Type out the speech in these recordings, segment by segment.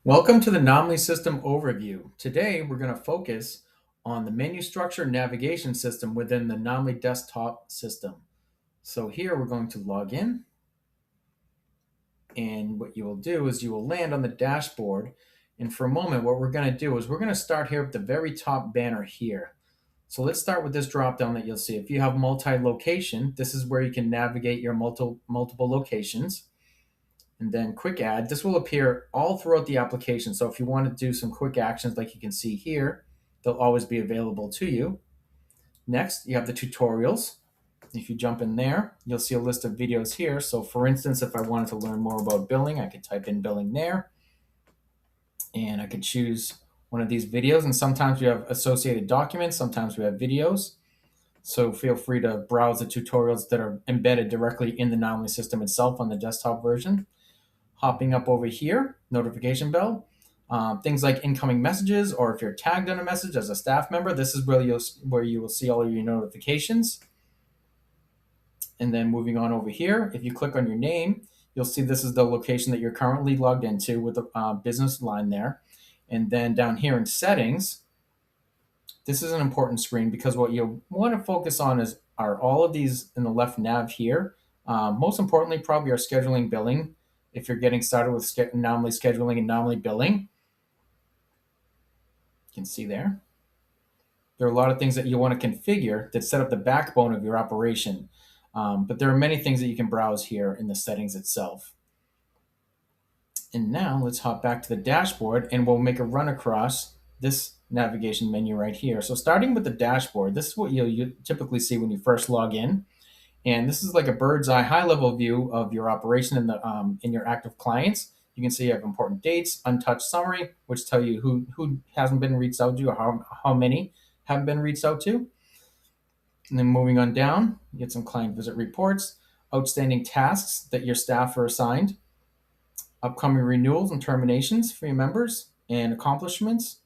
Welcome to the Naamly system overview. Today, we're going to focus on the menu structure navigation system within the Naamly desktop system. So here we're going to log in, and what you will do is you will land on the dashboard. And for a moment, what we're going to do is we're going to start here at the very top banner here. So let's start with this drop down that you'll see. If you have multi-location, this is where you can navigate your multiple locations. And then quick add, this will appear all throughout the application. So if you want to do some quick actions like you can see here, they'll always be available to you. Next, you have the tutorials. If you jump in there, you'll see a list of videos here. So for instance, if I wanted to learn more about billing, I could type in billing there and I could choose one of these videos. And sometimes we have associated documents, sometimes we have videos. So feel free to browse the tutorials that are embedded directly in the Naamly system itself on the desktop version. Hopping up over here, notification bell, things like incoming messages, or if you're tagged on a message as a staff member, this is where you will see all of your notifications. And then moving on over here, if you click on your name, you'll see this is the location that you're currently logged into with the business line there. And then down here in settings, this is an important screen because what you want to focus on are all of these in the left nav here. Most importantly, probably our scheduling billing. If you're getting started with Naamly scheduling and Naamly billing, you can see there. There are a lot of things that you want to configure that set up the backbone of your operation. But there are many things that you can browse here in the settings itself. And now let's hop back to the dashboard and we'll make a run across this navigation menu right here. So starting with the dashboard, this is what you typically see when you first log in. And this is like a bird's eye high level view of your operation in your active clients. You can see you have important dates, untouched summary, which tell you who hasn't been reached out to or how many haven't been reached out to. And then moving on down, you get some client visit reports, outstanding tasks that your staff are assigned, upcoming renewals and terminations for your members, and accomplishments.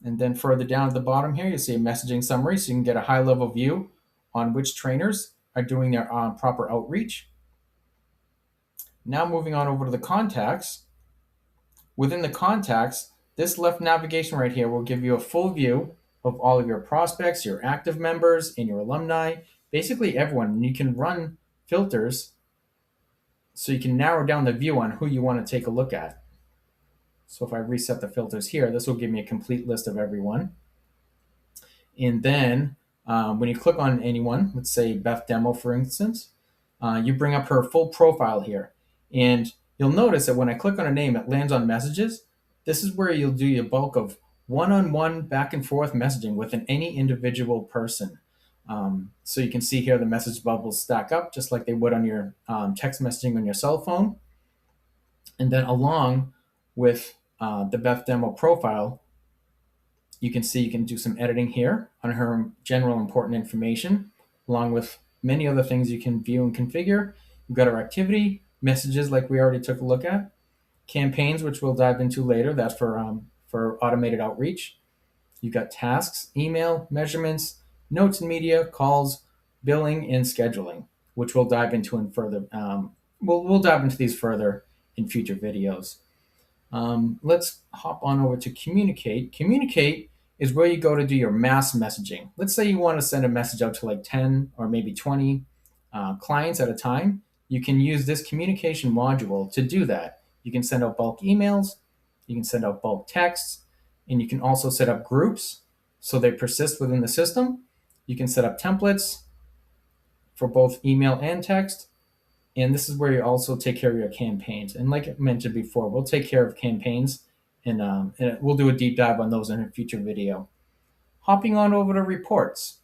And then further down at the bottom here, you'll see a messaging summary so you can get a high level view on which trainers are doing their proper outreach. Now moving on over to the contacts. Within the contacts, this left navigation right here will give you a full view of all of your prospects, your active members, and your alumni, basically everyone. And you can run filters so you can narrow down the view on who you want to take a look at. So if I reset the filters here, this will give me a complete list of everyone. And then when you click on anyone, let's say Beth Demo, for instance, you bring up her full profile here. And you'll notice that when I click on a name, it lands on messages. This is where you'll do your bulk of one-on-one back and forth messaging with any individual person. So you can see here the message bubbles stack up just like they would on your text messaging on your cell phone. And then along with the Beth Demo profile, you can see you can do some editing here on her general important information, along with many other things you can view and configure. You've got our activity, messages like we already took a look at, campaigns, which we'll dive into later, that's for automated outreach. You've got tasks, email, measurements, notes and media, calls, billing, and scheduling, which we'll dive into in further. We'll dive into these further in future videos. Let's hop on over to communicate. Communicate is where you go to do your mass messaging. Let's say you want to send a message out to like 10 or maybe 20 clients at a time. You can use this communication module to do that. You can send out bulk emails, you can send out bulk texts, and you can also set up groups so they persist within the system. You can set up templates for both email and text. And this is where you also take care of your campaigns. And like I mentioned before, we'll take care of campaigns and we'll do a deep dive on those in a future video. Hopping on over to reports.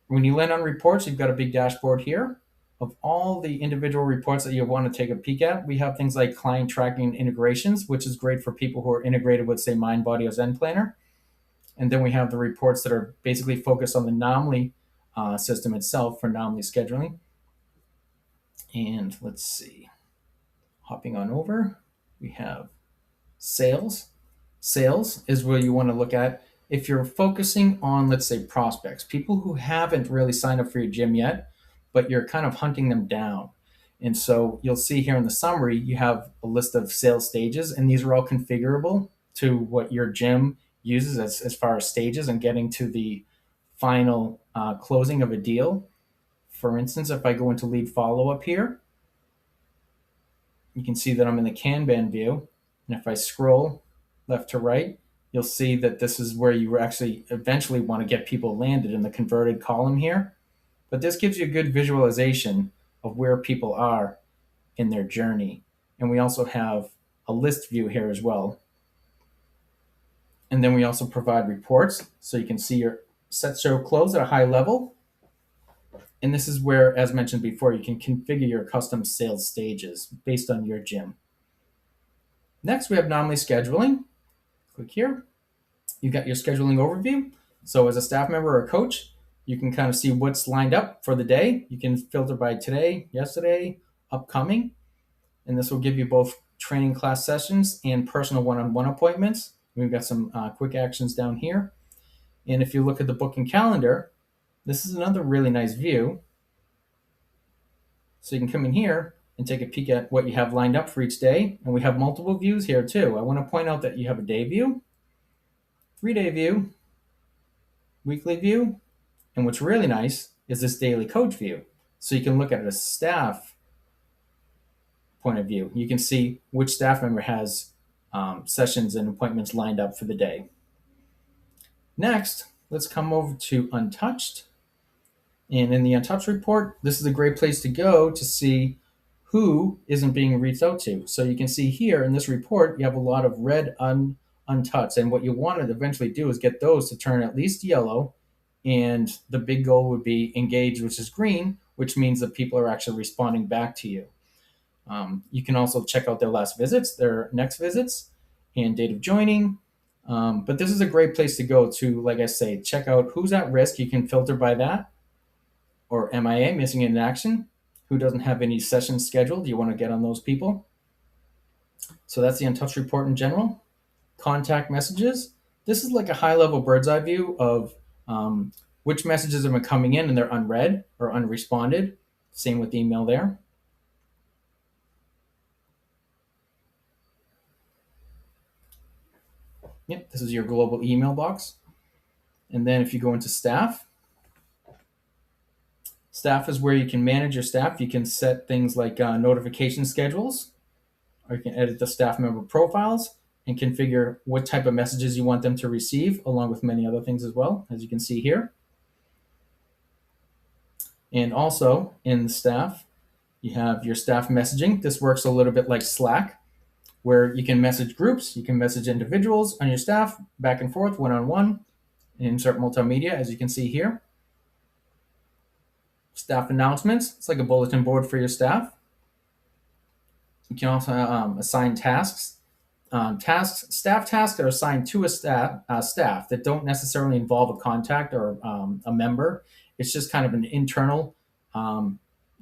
When you land on reports, you've got a big dashboard here of all the individual reports that you want to take a peek at. We have things like client tracking and integrations, which is great for people who are integrated with, say, Mindbody or Zen Planner. And then we have the reports that are basically focused on the Naamly system itself for Naamly scheduling. And let's see, hopping on over, we have sales. Sales is where you want to look at if you're focusing on, let's say, prospects, people who haven't really signed up for your gym yet, but you're kind of hunting them down. And so you'll see here in the summary, you have a list of sales stages, and these are all configurable to what your gym uses as far as stages and getting to the final closing of a deal. For instance, if I go into lead follow up here, you can see that I'm in the Kanban view. And if I scroll left to right, you'll see that this is where you actually eventually want to get people landed in the converted column here. But this gives you a good visualization of where people are in their journey. And we also have a list view here as well. And then we also provide reports so you can see your set show close at a high level. And this is where, as mentioned before, you can configure your custom sales stages based on your gym. Next, we have Naamly scheduling. Click here. You've got your scheduling overview. So as a staff member or a coach, you can kind of see what's lined up for the day. You can filter by today, yesterday, upcoming. And this will give you both training class sessions and personal one-on-one appointments. We've got some quick actions down here. And if you look at the booking calendar, this is another really nice view. So you can come in here and take a peek at what you have lined up for each day. And we have multiple views here too. I want to point out that you have a day view, 3-day view, weekly view, and what's really nice is this daily coach view. So you can look at a staff point of view. You can see which staff member has sessions and appointments lined up for the day. Next, let's come over to Untouched. And in the Untouched report, this is a great place to go to see who isn't being reached out to. So you can see here in this report, you have a lot of red untouched. And what you want to eventually do is get those to turn at least yellow. And the big goal would be engaged, which is green, which means that people are actually responding back to you. You can also check out their last visits, their next visits, and date of joining. But this is a great place to go to, like I say, check out who's at risk. You can filter by that, or MIA, missing in action. Who doesn't have any sessions scheduled? You want to get on those people. So that's the Untouched report in general. Contact messages. This is like a high-level bird's eye view of which messages have been coming in and they're unread or unresponded. Same with email there. Yep, this is your global email box. And then if you go into staff, staff is where you can manage your staff. You can set things like notification schedules, or you can edit the staff member profiles and configure what type of messages you want them to receive, along with many other things as well, as you can see here. And also in the staff, you have your staff messaging. This works a little bit like Slack, where you can message groups, you can message individuals on your staff, back and forth, one-on-one, and insert multimedia, as you can see here. Staff announcements, it's like a bulletin board for your staff. You can also assign tasks. Staff tasks are assigned to a staff that don't necessarily involve a contact or a member. It's just kind of an internal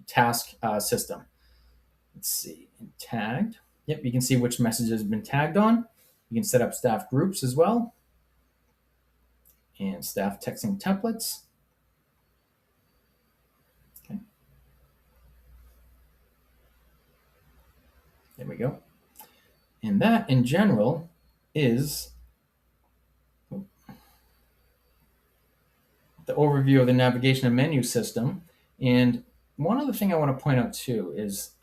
task system. Let's see, tagged. Yep, you can see which messages have been tagged on. You can set up staff groups as well. And staff texting templates. Okay. There we go. And that, in general, is the overview of the navigation and menu system. And one other thing I want to point out, too, is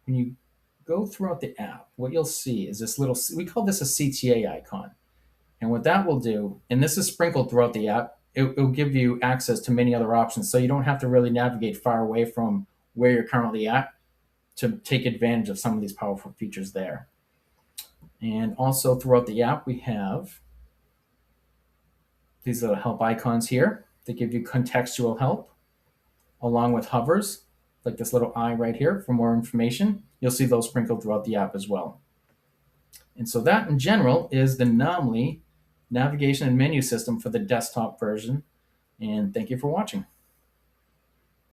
when you go throughout the app, what you'll see is this little, we call this a CTA icon. And what that will do, and this is sprinkled throughout the app, it'll give you access to many other options. So you don't have to really navigate far away from where you're currently at to take advantage of some of these powerful features there. And also throughout the app, we have these little help icons here that give you contextual help, along with hovers, like this little eye right here for more information. You'll see those sprinkled throughout the app as well. And so that, in general, is the Naamly navigation and menu system for the desktop version. And thank you for watching.